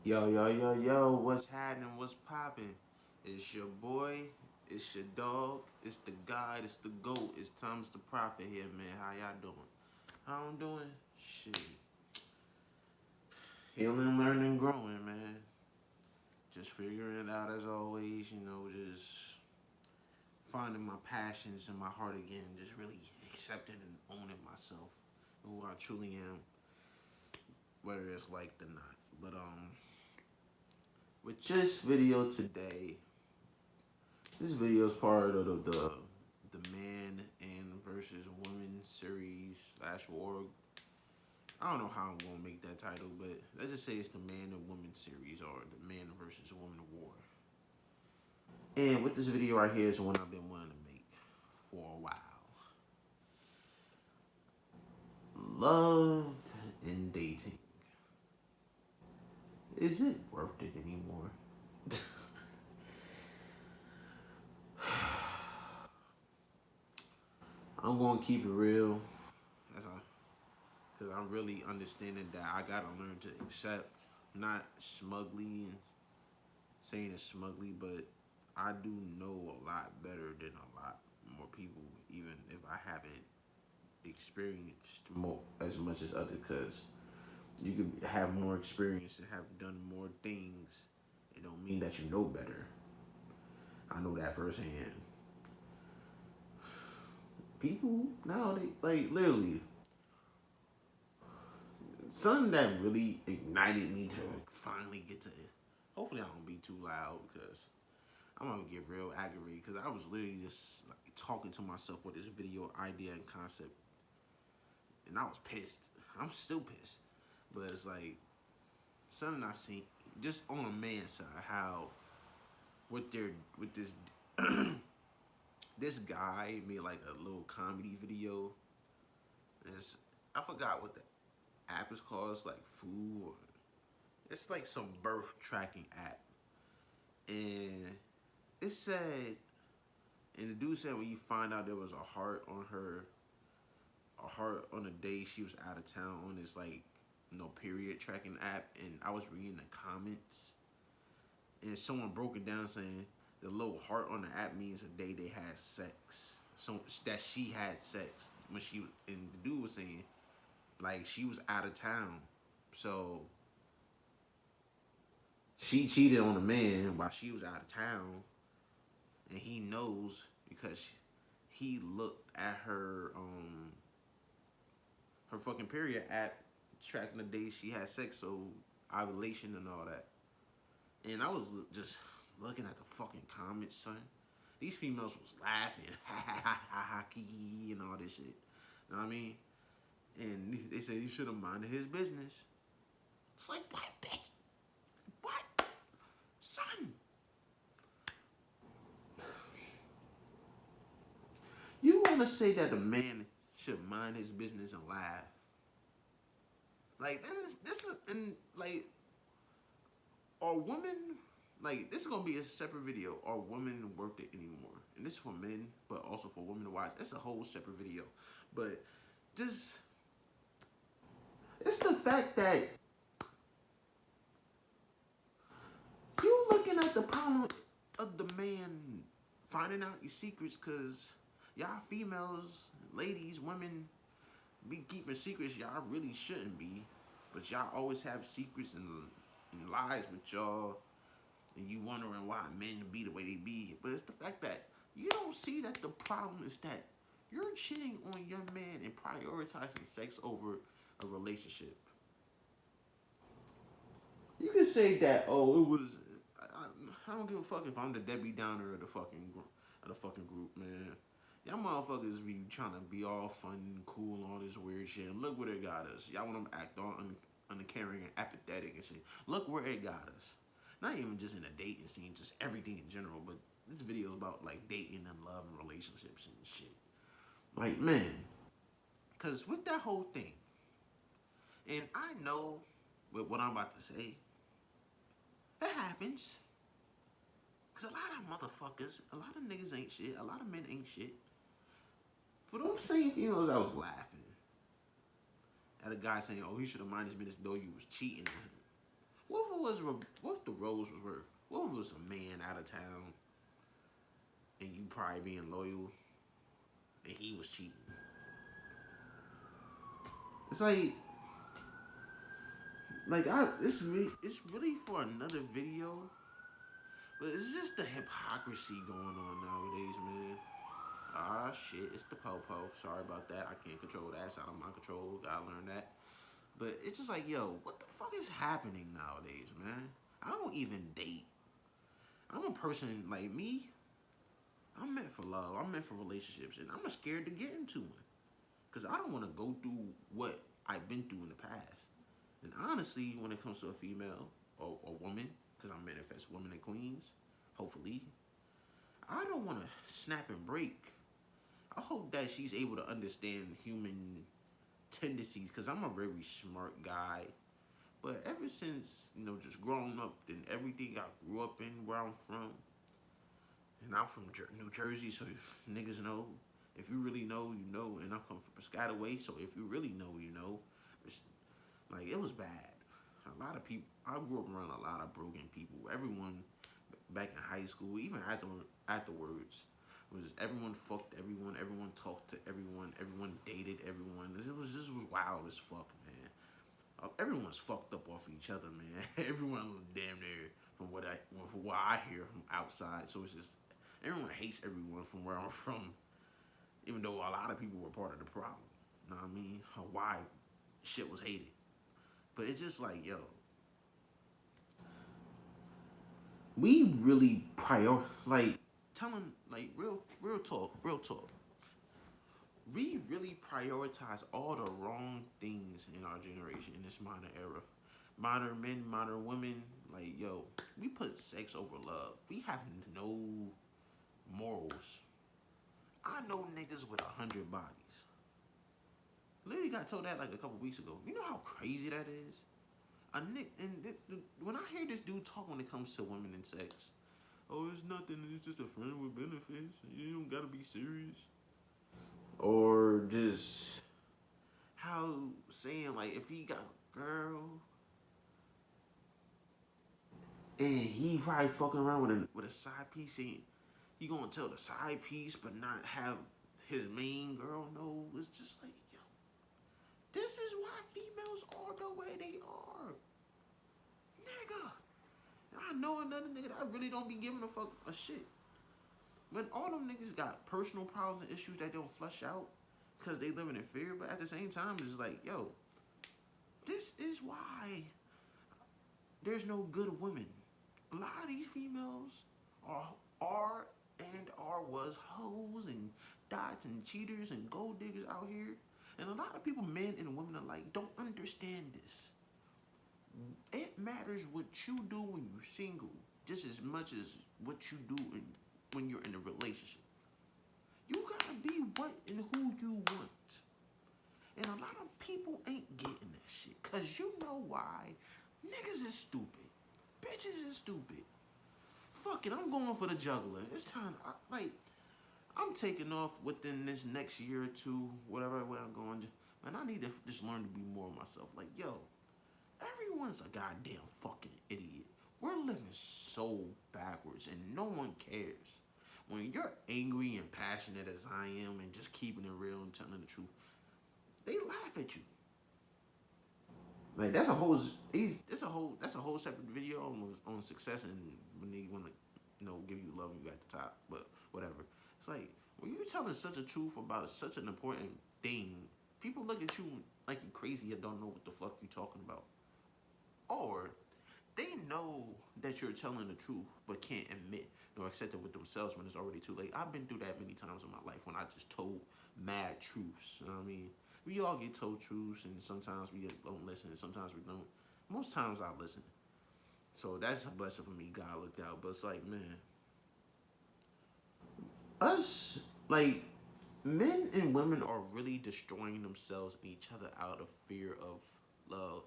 Yo, yo, yo, yo, what's happening? What's popping? It's your boy, it's your dog, it's the guy, it's the GOAT, it's Thomas the Prophet here, man. How y'all doing? How I'm doing? Shit. Healing, learning, growing, man. Just figuring it out as always, just finding my passions in my heart again, just really accepting and owning myself, who I truly am, whether it's liked or not. But with this video today, this video is part of the man and versus woman series slash war. I don't know how I'm gonna make that title, but let's just say it's the man and woman series or the man versus woman war. And with this video right here is one I've been wanting to make for a while. Love and dating. Is it worth it anymore? I'm gonna keep it real, as I because I'm really understanding that I gotta learn to accept, not smugly and saying it smugly, but I do know a lot better than a lot more people, even if I haven't experienced more as much as others. Because you could have more experience and have done more things. It don't mean that you know better. I know that firsthand. People now, they like literally something that really ignited me to finally get to it. Hopefully, I don't be too loud because I'm gonna get real aggravated because I was literally just like, talking to myself with this video idea and concept, and I was pissed. I'm still pissed, but it's like something I seen just on a man's side how with this this guy made like a little comedy video. And I forgot what the app is called. It's like Foo. Or, it's like some birth tracking app, and it said, and the dude said when you find out there was a heart on her, a heart on the day she was out of town on this like period tracking app, and I was reading the comments, and someone broke it down saying the little heart on the app means the day they had sex, so that she had sex when she was, and the dude was saying like she was out of town, so she cheated on a man while she was out of town, and he knows because he looked at her fucking period app tracking the days she had sex, so ovulation and all that. And I was just looking at the fucking comments, son. These females was laughing, ha ha ha ha ha, kiki, and all this shit. You know what I mean? And they said he should have minded his business. It's like, what, bitch? What? Son. You want to say that a man should mind his business and laugh? Like, this is, and like, are women, like, this is going to be a separate video. Are women worth it anymore? And this is for men, but also for women to watch. It's a whole separate video. But just, it's the fact that you looking at the problem of the man finding out your secrets because y'all females, ladies, women be keeping secrets y'all really shouldn't be, but y'all always have secrets and lies with y'all, and you wondering why men be the way they be. But it's the fact that you don't see that the problem is that you're cheating on your man and prioritizing sex over a relationship. You can say that, oh, it was. I don't give a fuck if I'm the Debbie Downer of the fucking group, man. Y'all motherfuckers be trying to be all fun and cool and all this weird shit. And look where it got us. Y'all want to act all uncaring and apathetic and shit. Look where it got us. Not even just in a dating scene, just everything in general. But this video is about like dating and love and relationships and shit. Like, man, because with that whole thing, and I know with what I'm about to say, it happens. Because a lot of motherfuckers, a lot of niggas ain't shit, a lot of men ain't shit. For those same females, I was laughing at a guy saying, oh, he should have minded his business though you was cheating on him. What if it what if the roles were what if it was a man out of town and you probably being loyal and he was cheating? It's it's really for another video, but it's just the hypocrisy going on nowadays, man. Ah shit, it's the popo. Sorry about that. I can't control that. It's out of my control. Gotta learn that. But it's just like, yo, what the fuck is happening nowadays, man? I don't even date. I'm a person like me. I'm meant for love. I'm meant for relationships, and I'm scared to get into one because I don't want to go through what I've been through in the past. And honestly, when it comes to a female or a woman, because I manifest women and queens, hopefully, I don't want to snap and break. I hope that she's able to understand human tendencies because I'm a very smart guy. But ever since, just growing up and everything I grew up in where I'm from, and I'm from New Jersey, so niggas know. If you really know, you know. And I come from Piscataway, so if you really know, you know. It's, like, it was bad. A lot of people, I grew up around a lot of broken people. Everyone back in high school, even afterwards, was everyone fucked everyone. Everyone talked to everyone. Everyone dated everyone. This was wild as fuck, man. Everyone's fucked up off each other, man. Everyone was damn near from what I hear from outside. So it's just everyone hates everyone from where I'm from, even though a lot of people were part of the problem. You know what I mean? Why shit was hated. But it's just like, yo, we really like telling like real talk. We really prioritize all the wrong things in our generation in this modern era. Modern men, modern women, like yo, we put sex over love. We have no morals. I know niggas with 100 bodies. Literally got told that like a couple weeks ago. You know how crazy that is? When I hear this dude talk when it comes to women and sex, oh, it's nothing. It's just a friend with benefits. You don't gotta be serious. Or just how saying like if he got a girl and he probably fucking around with a side piece, and he gonna tell the side piece but not have his main girl know. It's just like, yo, this is why females are the way they are, nigga. I know another nigga that I really don't be giving a shit. When all them niggas got personal problems and issues that don't flush out because they living in fear, but at the same time, it's like, yo, this is why there's no good women. A lot of these females are was hoes and dots and cheaters and gold diggers out here. And a lot of people, men and women alike, don't understand this. It matters what you do when you're single just as much as what you do when you're in a relationship. You gotta be what and who you want. And a lot of people ain't getting that shit. Cause you know why? Niggas is stupid. Bitches is stupid. Fuck it, I'm going for the juggler. It's time. I'm taking off within this next year or two, whatever way I'm going. Man, I need to just learn to be more myself. Like, yo, everyone's a goddamn fucking idiot. We're living so backwards and no one cares. When you're angry and passionate as I am and just keeping it real and telling the truth, they laugh at you. Like that's a whole separate video on success and when they want to give you love and you at the top, but whatever. It's like when you're telling such a truth about such an important thing, people look at you like you're crazy and don't know what the fuck you're talking about, or they know that you're telling the truth but can't admit nor accept it with themselves when it's already too late. I've been through that many times in my life when I just told mad truths. You know what I mean? We all get told truths, and sometimes we don't listen, and sometimes we don't. Most times I listen. So that's a blessing for me. God looked out. But it's like, man, us, like, men and women are really destroying themselves and each other out of fear of love.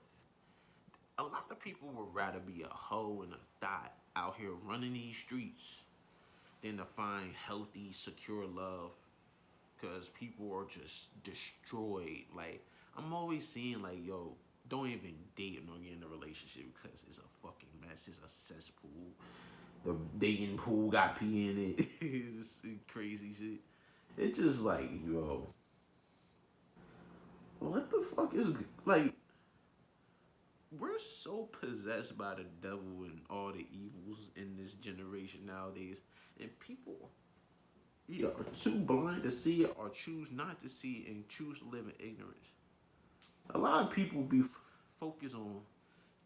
A lot of people would rather be a hoe and a thot out here running these streets than to find healthy, secure love. Because people are just destroyed. Like, I'm always seeing, like, yo, don't even date nor get in a relationship because it's a fucking mess is a cesspool. The dating pool got pee in it. It's crazy shit. It's just like, yo, what the fuck is like? We're so possessed by the devil and all the evils in this generation nowadays, and people either are too blind to see it or choose not to see it and choose to live in ignorance. A lot of people be focused on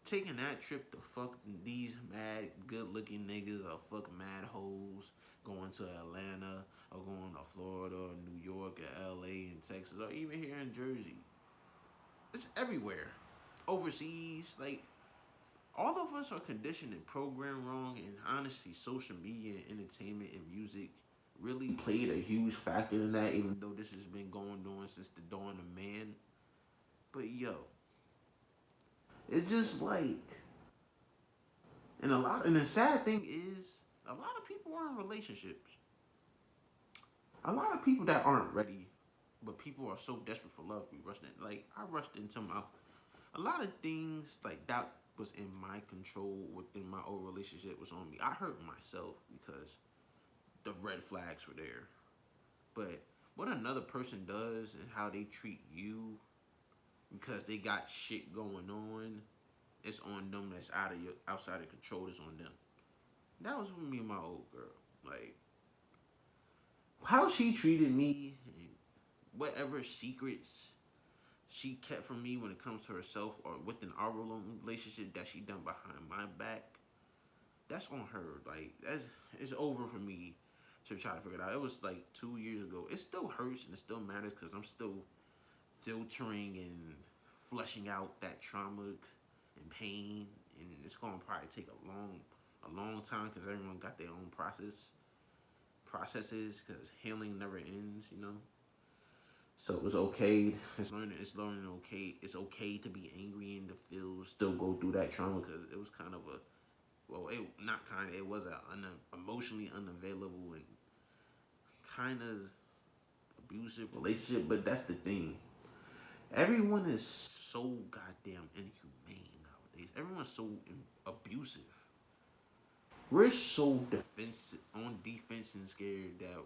taking that trip to fuck these mad good looking niggas or fuck mad hoes, going to Atlanta or going to Florida or New York or LA and Texas or even here in Jersey. It's everywhere. Overseas, like all of us are conditioned and programmed wrong, and honestly social media and entertainment and music really played a huge factor in that, even though this has been going on since the dawn of man. But yo, it's just like, and the sad thing is, a lot of people are in relationships. A lot of people that aren't ready, but people are so desperate for love. We rushed in. Like I rushed into my a lot of things like that was in my control within my old relationship was on me. I hurt myself because the red flags were there. But what another person does and how they treat you because they got shit going on, it's on them. That's outside of control. It's on them. That was with me and my old girl. Like how she treated me and whatever secrets she kept from me when it comes to herself or within our relationship that she done behind my back. That's on her. Like that's it's over for me to try to figure it out. It was like 2 years ago. It still hurts and it still matters because I'm still filtering and flushing out that trauma and pain, and it's gonna probably take a long time because everyone got their own processes because healing never ends, you know. So it's okay. It's learning. It's learning. Okay, it's okay to be angry and to feel, still go through that trauma because it was kind of a, well, it not kind of, it was a emotionally unavailable and kind of abusive relationship. But that's the thing. Everyone is so goddamn inhumane nowadays. Everyone's so abusive. We're so defensive, on defense and scared that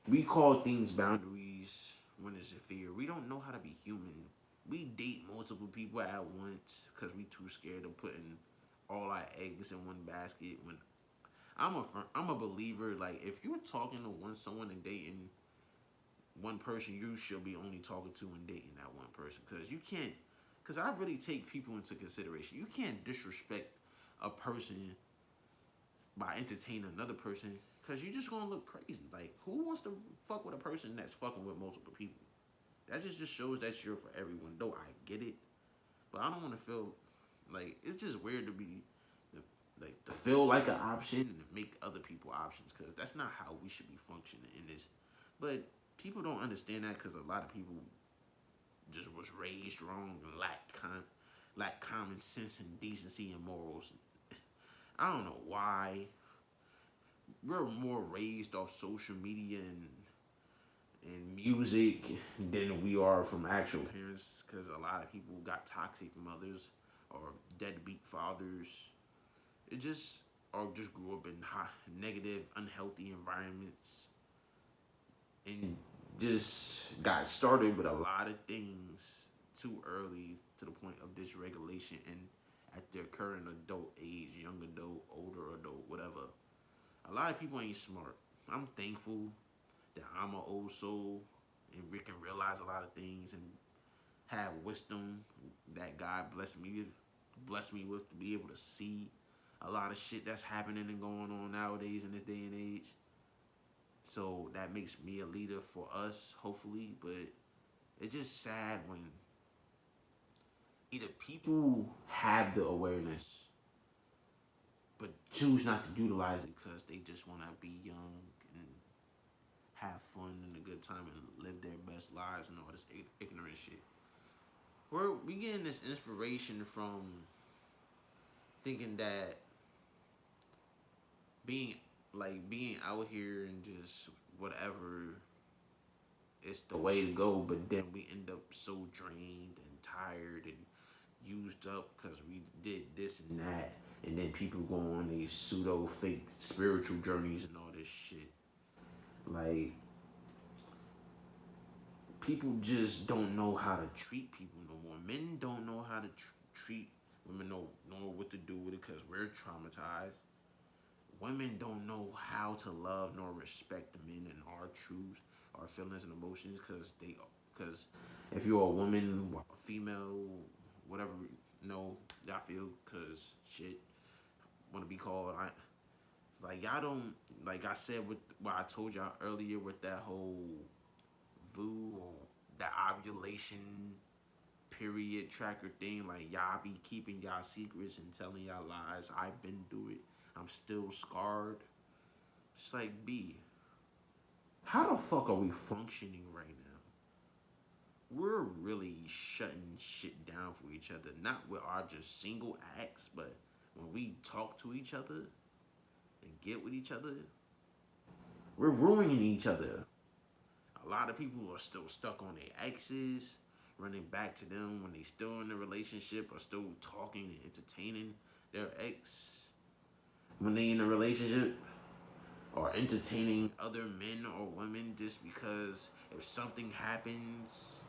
we call things boundaries when it's a fear. We don't know how to be human. We date multiple people at once because we too scared of putting all our eggs in one basket. When I'm a believer, like if you're talking to someone and dating one person, you should be only talking to and dating that one person because you can't. Because I really take people into consideration. You can't disrespect a person by entertaining another person because you're just gonna look crazy. Like, who wants to fuck with a person that's fucking with multiple people? That just shows that you're for everyone. Though I get it, but I don't want to feel like it's just weird to be like to feel like an option and to make other people options because that's not how we should be functioning in this. But people don't understand that because a lot of people just was raised wrong and lack common sense and decency and morals. I don't know why we're more raised off social media and music than we are from actual parents because a lot of people got toxic mothers or deadbeat fathers. It just or just grew up in hot, negative, unhealthy environments and just got started with a lot of things too early to the point of dysregulation and at their current adult age, young adult, older adult, whatever. A lot of people ain't smart. I'm thankful that I'm an old soul and we can realize a lot of things and have wisdom that God blessed me with to be able to see a lot of shit that's happening and going on nowadays in this day and age. So that makes me a leader for us, hopefully. But it's just sad when either people have the awareness but choose not to utilize it because they just want to be young and have fun and a good time and live their best lives and all this ignorant shit. We getting this inspiration from thinking that being being out here and just whatever is the way to go, but then we end up so drained and tired and used up because we did this and that. and then people go on these pseudo fake spiritual journeys and all this shit. Like, people just don't know how to treat people no more. Men don't know how to treat women, know what to do with it because we're traumatized. Women don't know how to love nor respect the men and our truths, our feelings and emotions because if you're a woman, a female, whatever, y'all feel because shit want to be called. Like y'all don't, like I said with what I told y'all earlier with that whole VU or that ovulation period tracker thing. Like y'all be keeping y'all secrets and telling y'all lies. I've been through it. I'm still scarred. It's like, B, how the fuck are we functioning right now? We're really shutting shit down for each other. Not with our just single acts, but when we talk to each other and get with each other, we're ruining each other. A lot of people are still stuck on their exes, running back to them when they still in a relationship or still talking and entertaining their ex when they in a relationship, or entertaining other men or women just because if something happens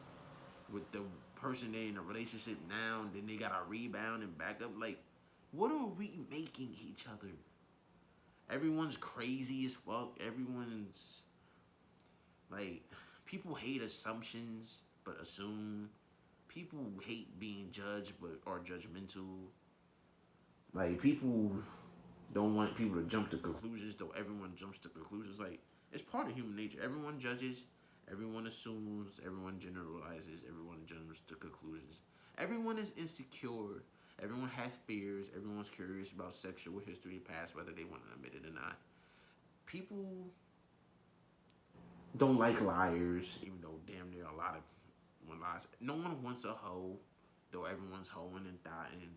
with the person they're in a relationship now, then they gotta rebound and back up. Like, what are we making each other? Everyone's crazy as fuck. Everyone's like, people hate assumptions, but assume. People hate being judged, but are judgmental. Like, people don't want people to jump to conclusions, though everyone jumps to conclusions. Like, it's part of human nature. Everyone judges, everyone assumes, everyone generalizes, everyone jumps to conclusions. Everyone is insecure. Everyone has fears. Everyone's curious about sexual history past, whether they want to admit it or not. People don't like liars, even though damn near a lot of one lies. No one wants a hoe, though everyone's hoeing and dying.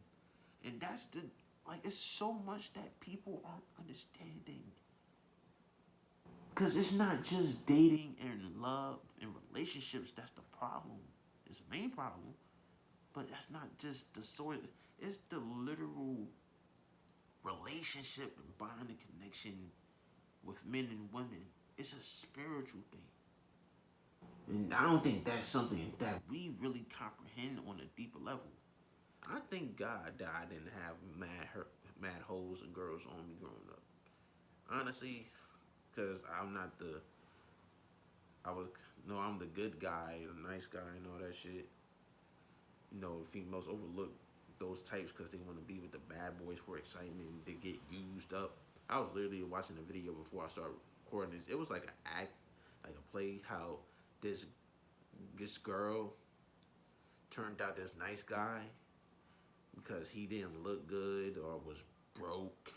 And that's the, like, it's so much that people aren't understanding. Because it's not just dating and love and relationships that's the problem. It's the main problem. But that's not just the sort, it's the literal relationship and bond and connection with men and women. It's a spiritual thing. And I don't think that's something that we really comprehend on a deeper level. I think God died and have mad hoes and girls on me growing up. Honestly, because I'm not the, I was, no, I'm the good guy, the nice guy, and all that shit. Females overlook those types because they want to be with the bad boys for excitement. They get used up. I was literally watching a video before I started recording this. It was like an act, like a play. How this this girl turned out this nice guy because he didn't look good or was broke.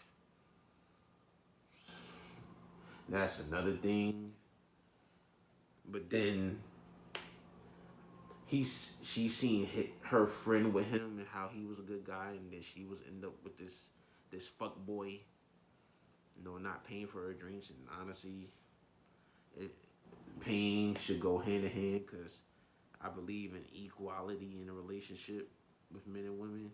That's another thing. But then she seen her friend with him and how he was a good guy, and then she was end up with this fuck boy, not paying for her drinks. And honestly, it, pain should go hand in hand because I believe in equality in a relationship with men and women.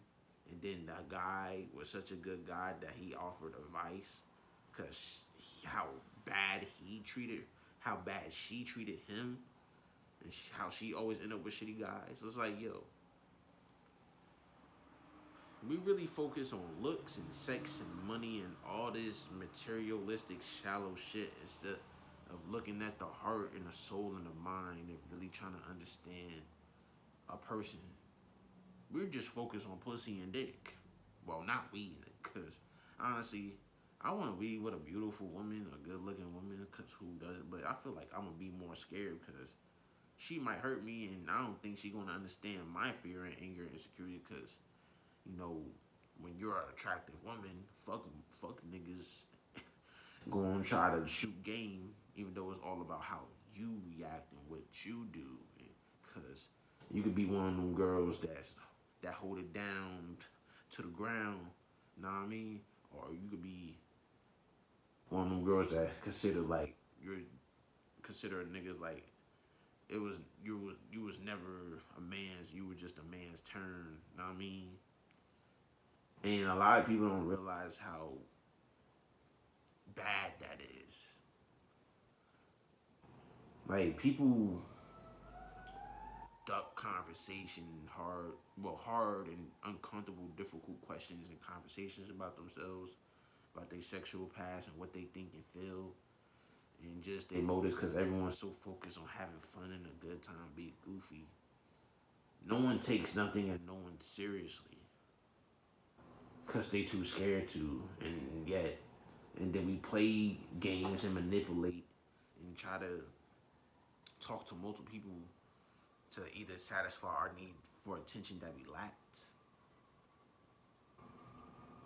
And then that guy was such a good guy that he offered advice because how bad he treated, how bad she treated him, and how she always end up with shitty guys. So it's like, yo, we really focus on looks and sex and money and all this materialistic, shallow shit instead of looking at the heart and the soul and the mind and really trying to understand a person. We're just focused on pussy and dick. Well, not we, because honestly, I want to be with a beautiful woman, a good looking woman, because who doesn't? But I feel like I'm going to be more scared because she might hurt me, and I don't think she's going to understand my fear and anger and insecurity because, you know, when you're an attractive woman, fuck niggas going to try to shoot game, even though it's all about how you react and what you do. Because you could be one of them girls that hold it down to the ground, know what I mean? Or you could be one of them girls that consider like you're consider niggas like you was never a man's, you were just a man's turn, know what I mean? And a lot of people don't realize how bad that is. Like people duck conversation, hard and uncomfortable, difficult questions and conversations about themselves, about their sexual past and what they think and feel, and just their motives. Because everyone's so focused on having fun and a good time, being goofy. No one takes nothing and no one seriously, because they too scared to, and then we play games and manipulate and try to talk to multiple people to either satisfy our need for attention that we lacked.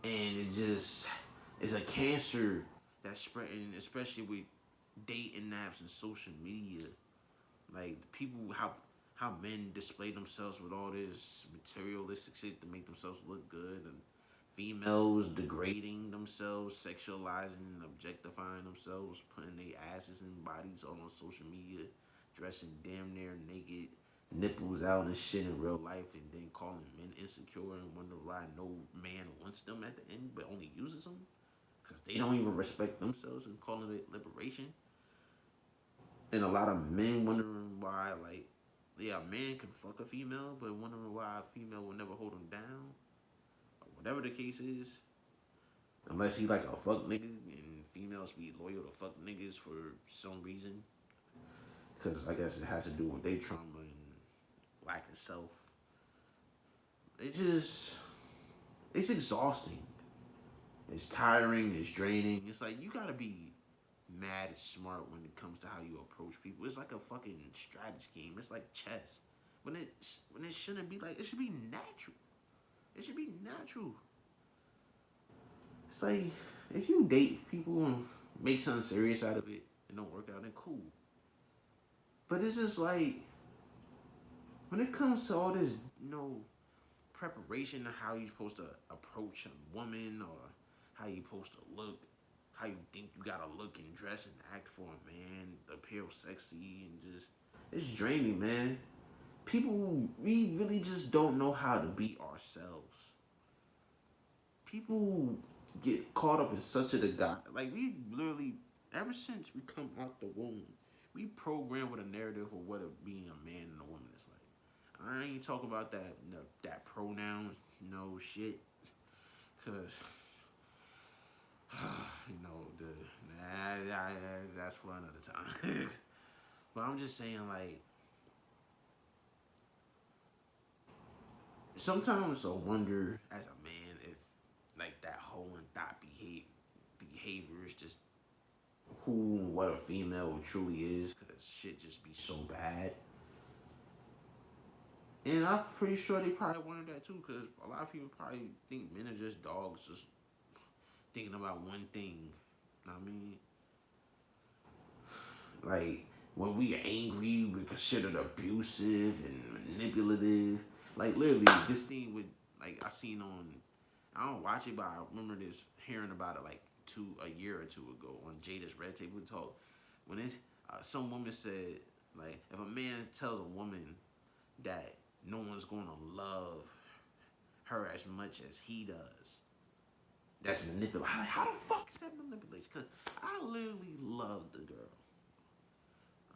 And it's a cancer that's spreading, especially with dating apps and social media. Like people, how men display themselves with all this materialistic shit to make themselves look good, and females degrading themselves, sexualizing and objectifying themselves, putting their asses and bodies all on social media, dressing damn near naked, nipples out and shit in real life, and then calling men insecure and wonder why no man wants them at the end, but only uses them because they don't even respect themselves and calling it liberation. And a lot of men wondering why, like, yeah, a man can fuck a female, but wondering why a female will never hold him down, or whatever the case is. Unless he like a fuck nigga, and females be loyal to fuck niggas for some reason, because I guess it has to do with their trauma and lack of self. It just, it's exhausting. It's tiring. It's draining. It's like you gotta be mad smart when it comes to how you approach people. It's like a fucking strategy game. It's like chess. When it shouldn't be like, it should be natural. It should be natural. It's like if you date people and make something serious out of it and don't work out, then cool. But it's just like when it comes to all this, preparation of how you're supposed to approach a woman, or how you supposed to look, how you think you gotta look and dress and act for a man, appear sexy, and just it's draining, man. People, we really just don't know how to be ourselves. People get caught up in such a god. Like we literally, ever since we come out the womb, we program with a narrative of what being a man and a woman is like. I ain't talk about that pronoun, shit, cause the that's for another time. But I'm just saying, like, sometimes I wonder as a man if like that whole and thought behavior is just who and what a female truly is, because shit just be so bad. And I'm pretty sure they probably wonder that too, because a lot of people probably think men are just dogs, just thinking about one thing. You know what I mean? Like when we are angry, we're considered abusive and manipulative. Like literally, this thing with like I seen on, I don't watch it, but I remember this hearing about it like a year or two ago on Jada's Red Table Talk. When it's some woman said, like, if a man tells a woman that no one's gonna love her as much as he does, that's manipulation. How the fuck is that manipulation? Cause I literally love the girl.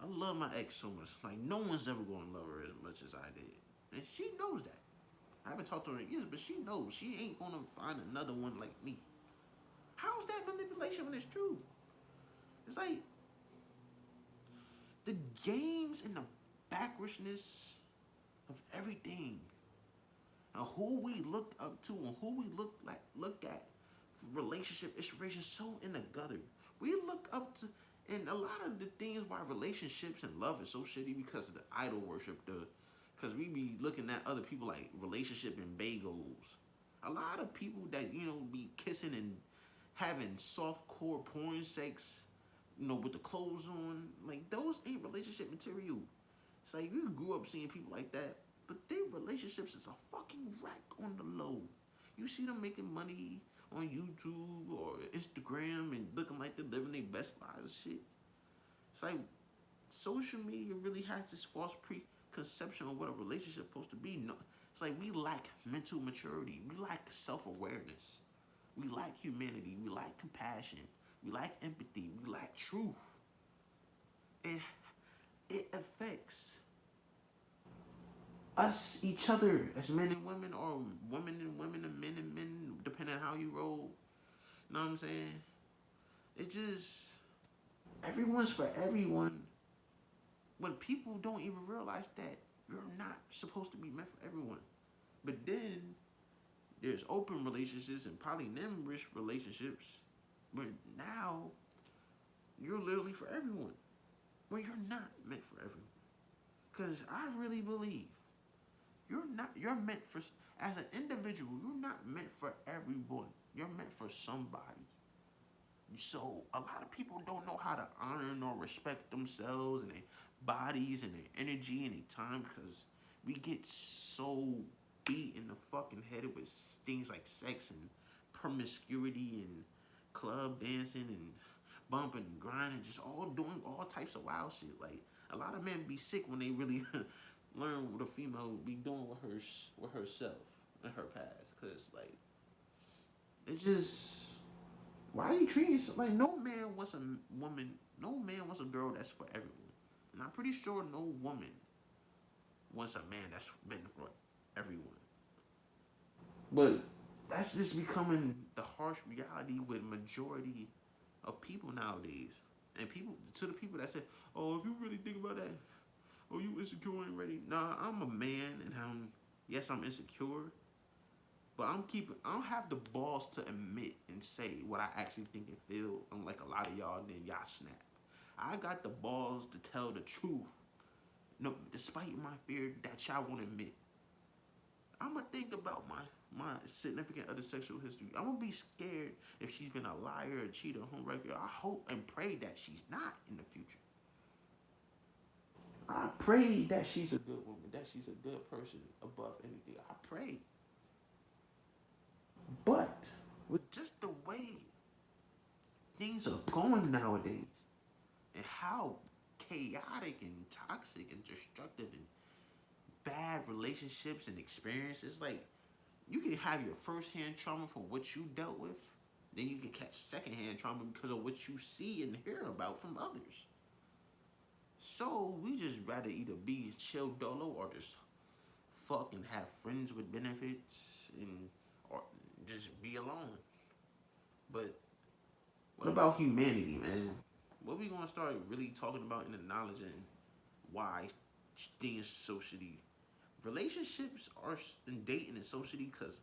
I love my ex so much. Like no one's ever gonna love her as much as I did, and she knows that. I haven't talked to her in years, but she knows she ain't gonna find another one like me. How's that manipulation when it's true? It's like the games and the backwardsness of everything, and who we looked up to and who we look at for relationship inspiration so in the gutter. We look up to, and a lot of the things why relationships and love is so shitty because of the idol worship, because we be looking at other people like relationship and bagels. A lot of people that be kissing and having soft core porn sex, with the clothes on, like those ain't relationship material. It's like you grew up seeing people like that, but their relationships is a fucking wreck on the low. You see them making money on YouTube or Instagram and looking like they're living their best lives and shit. It's like social media really has this false preconception of what a relationship is supposed to be. No, It's like we lack mental maturity. We lack self-awareness. We lack humanity. We lack compassion. We lack empathy. We lack truth. And it affects us, each other, as men and women, or women and men, depending on how you roll. You know what I'm saying? It just, everyone's for everyone. But people don't even realize that you're not supposed to be meant for everyone. But then there's open relationships and polyamorous relationships where now you're literally for everyone. Where you're not meant for everyone. Because I really believe you're meant for, as an individual, you're not meant for everyone. You're meant for somebody. So a lot of people don't know how to honor nor respect themselves and their bodies and their energy and their time because we get so beat in the fucking head with things like sex and promiscuity and club dancing and bumping and grinding, just all doing all types of wild shit. Like a lot of men be sick when they really learn what a female be doing with herself and her past, cause like it just, why are you treating yourself like, no man wants a woman, no man wants a girl that's for everyone, and I'm pretty sure no woman wants a man that's been for everyone. But that's just becoming the harsh reality with majority of people nowadays. And people, to the people that say, "Oh, if you really think about that, oh, you insecure and ready." Nah, I'm a man, and yes, I'm insecure, but I don't have the balls to admit and say what I actually think and feel. Unlike a lot of y'all, then y'all snap. I got the balls to tell the truth. No, despite my fear that y'all won't admit. I'ma think about my significant other sexual history. I'm gonna be scared if she's been a liar, a cheater, a homewrecker. I hope and pray that she's not in the future. I pray that she's a good woman, that she's a good person above anything. I pray. But with just the way things are going nowadays and how chaotic and toxic and destructive and bad relationships and experiences, like you can have your first hand trauma from what you dealt with, then you can catch second hand trauma because of what you see and hear about from others. So we just rather either be chill dolo or just fucking have friends with benefits and or just be alone. But what about humanity, man? What we gonna start really talking about in the knowledge and why things so shitty? Relationships are in dating and so shitty because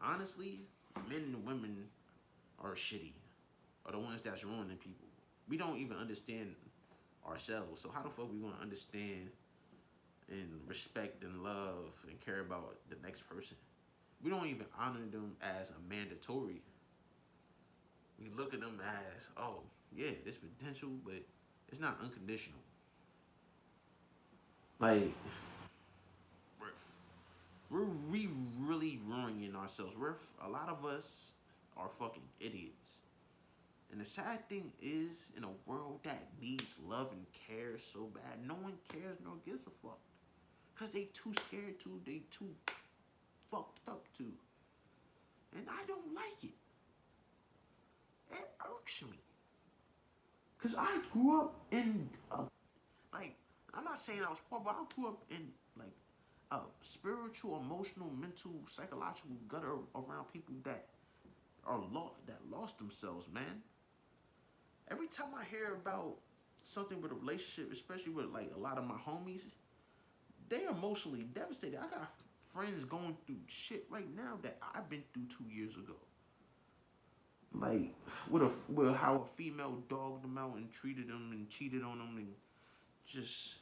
honestly, men and women are shitty, are the ones that's ruining people. We don't even understand ourselves. So how the fuck we gonna understand and respect and love and care about the next person? We don't even honor them as a mandatory. We look at them as, oh yeah, there's potential, but it's not unconditional. Like we're we really ruining ourselves. We're a lot of us are fucking idiots. And the sad thing is, in a world that needs love and care so bad, no one cares nor gives a fuck. Because they too scared to, they too fucked up to. And I don't like it. It irks me. Because I grew up in, like, I'm not saying I was poor, but I grew up in, like, a spiritual, emotional, mental, psychological gutter around people that that lost themselves, man. Every time I hear about something with a relationship, especially with like a lot of my homies, they're emotionally devastated. I got friends going through shit right now that I've been through 2 years ago. Like with how a female dogged them out and treated them and cheated on them and just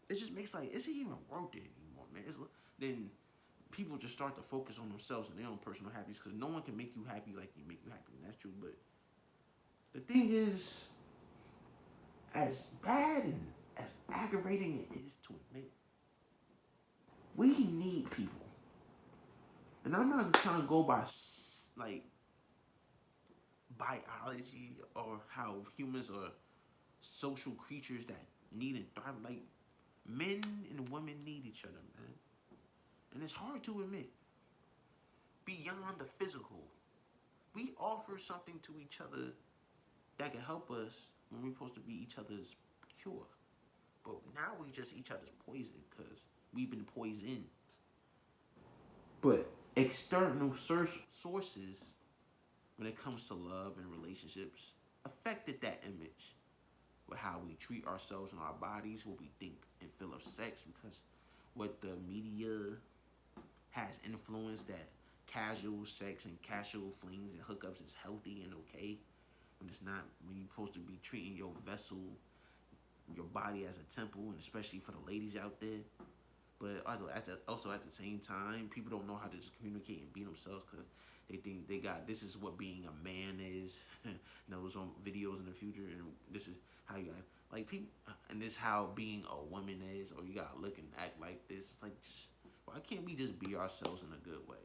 it just makes like, is it even worth it anymore, man? Then people just start to focus on themselves and their own personal happiness because no one can make you happy like you make you happy, and that's true. But the thing is, as bad and as aggravating it is to admit, we need people. And I'm not trying to go by like biology or how humans are social creatures that need and thrive. Like Men and women need each other, man. And it's hard to admit. Beyond the physical, we offer something to each other that can help us when we're supposed to be each other's cure. But now we just each other's poison because we've been poisoned. But external sources, when it comes to love and relationships, affected that image with how we treat ourselves and our bodies, what we think and feel of sex, because what the media has influenced that casual sex and casual flings and hookups is healthy and okay when it's not, when you're supposed to be treating your vessel, your body as a temple, and especially for the ladies out there. But also at the same time, people don't know how to just communicate and be themselves because they think they got, this is what being a man is. Those on videos in the future, and this is how you got, like, people, and this is how being a woman is, or you gotta look and act like this. It's like, just, why can't we just be ourselves in a good way?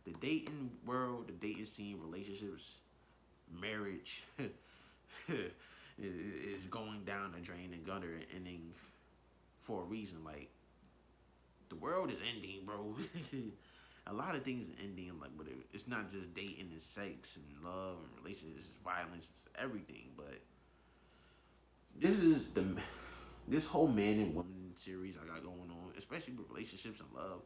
The dating world, the dating scene, relationships, marriage is going down the drain and gutter and ending for a reason. Like, the world is ending, bro. A lot of things are ending, like, but it's not just dating and sex and love and relationships, it's violence, it's everything. But this whole man and woman series I got going on, especially with relationships and love.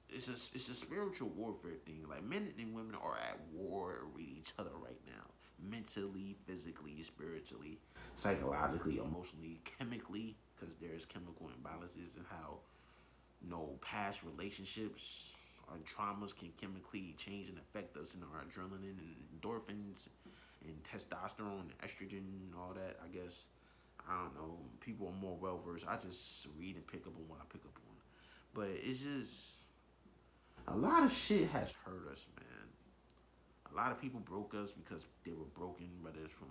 It's a spiritual warfare thing. Like, men and women are at war with each other right now, mentally, physically, spiritually, psychologically, emotionally, chemically, because there's chemical imbalances in how, past relationships, our traumas can chemically change and affect us in our adrenaline and endorphins and testosterone and estrogen and all that. I guess, I don't know. People are more well versed. I just read and pick up on what I pick up on. But it's just, a lot of shit has hurt us, man. A lot of people broke us because they were broken, whether it's from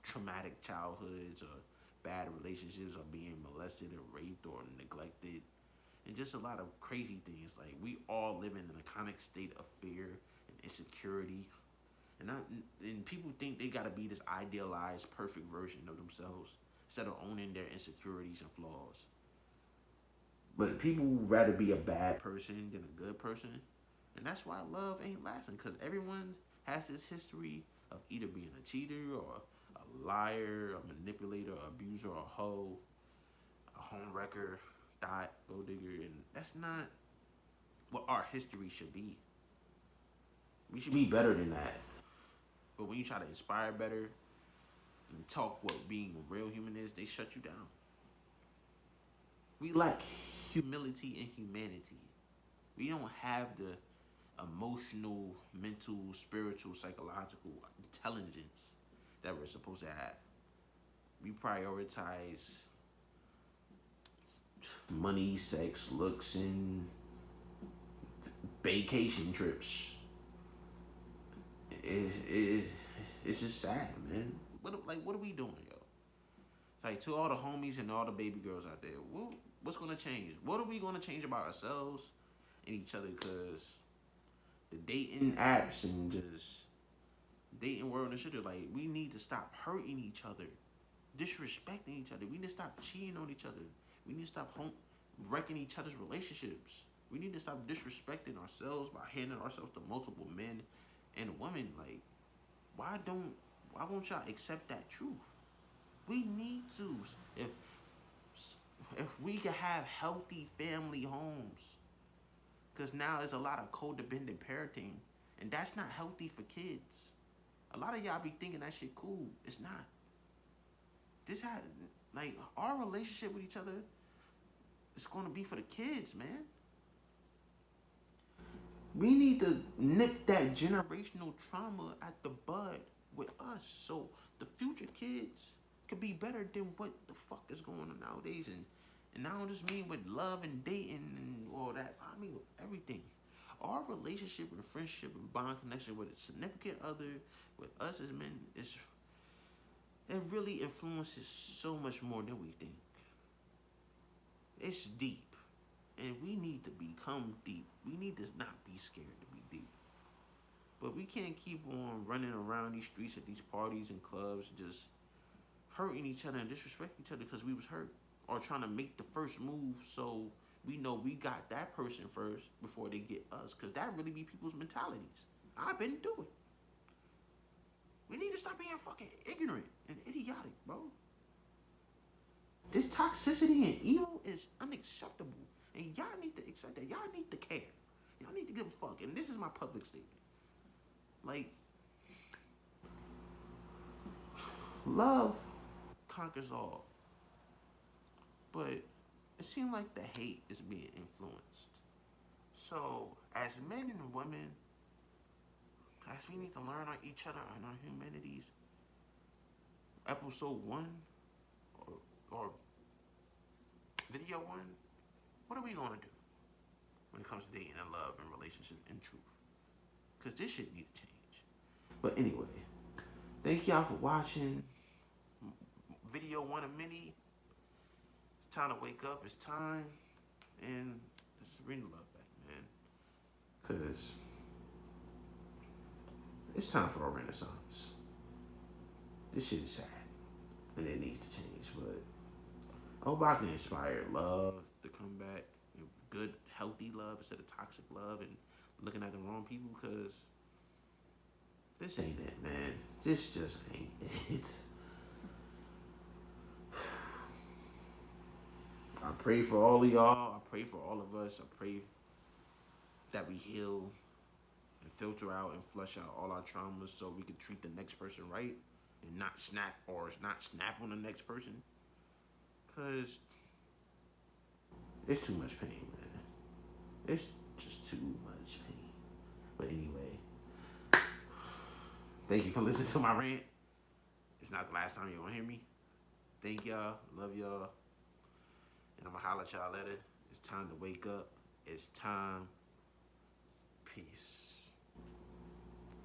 traumatic childhoods or bad relationships or being molested or raped or neglected, and just a lot of crazy things. Like, we all live in a chronic state of fear and insecurity, and people think they gotta be this idealized, perfect version of themselves instead of owning their insecurities and flaws. But people would rather be a bad person than a good person, and that's why love ain't lasting. Cause everyone has this history of either being a cheater or a liar, a manipulator, a abuser, a hoe, a home wrecker, dot, gold digger, and that's not what our history should be. We should be better than that. But when you try to inspire better and talk what being a real human is, they shut you down. We lack humility and humanity. We don't have the emotional, mental, spiritual, psychological intelligence that we're supposed to have. We prioritize money, sex, looks, and vacation trips. It, it's just sad, man. What are we doing, yo? Like, to all the homies and all the baby girls out there, what's gonna change? What are we gonna change about ourselves and each other? Cause the dating apps and just dating world and shit, like, we need to stop hurting each other, disrespecting each other. We need to stop cheating on each other. We need to stop wrecking each other's relationships. We need to stop disrespecting ourselves by handing ourselves to multiple men and women. Like, why don't why won't y'all accept that truth? We need to. If if we could have healthy family homes, because now there's a lot of codependent parenting, and that's not healthy for kids. A lot of y'all be thinking that shit cool. It's not. This had, like, our relationship with each other is going to be for the kids, man. We need to nip that generational trauma at the bud with us, so the future kids could be better than what the fuck is going on nowadays. And I don't just mean with love and dating and all that. I mean with everything. Our relationship and friendship and bond connection with a significant other, with us as men, it really influences so much more than we think. It's deep. And we need to become deep. We need to not be scared to be deep. But we can't keep on running around these streets at these parties and clubs, just hurting each other and disrespecting each other because we was hurt. are trying to make the first move so we know we got that person first before they get us. Because that really be people's mentalities. I've been through it. We need to stop being fucking ignorant and idiotic, bro. This toxicity and evil is unacceptable. And y'all need to accept that. Y'all need to care. Y'all need to give a fuck. And this is my public statement. Like, love conquers all. But it seems like the hate is being influenced. So, as men and women, as we need to learn on each other and our humanities, episode 1 or video 1, what are we going to do when it comes to dating and love and relationship and truth? Because this shit needs to change. But anyway, thank y'all for watching video 1 of many. It's time to wake up. It's time. And let's bring the love back, man. Because it's time for a renaissance. This shit is sad. And it needs to change. But I hope I can inspire love to come back. Good, healthy love instead of toxic love and looking at the wrong people. Because this ain't it, man. This just ain't it. I pray for all of y'all. I pray for all of us. I pray that we heal and filter out and flush out all our traumas so we can treat the next person right and not snap on the next person. Because it's too much pain, man. It's just too much pain. But anyway, thank you for listening to my rant. It's not the last time you're going to hear me. Thank y'all. Love y'all. And I'm going to holler at y'all later. It's time to wake up. It's time. Peace.